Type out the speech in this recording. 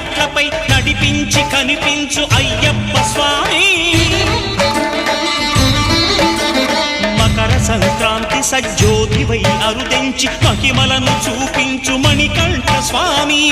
మెట్లపై నడిపించి కనిపించు అయ్యప్ప స్వామి మకర సంక్రాంతి సజ్జోతివై అరుదెంచి మహిమలను చూపించు మణికంఠ స్వామి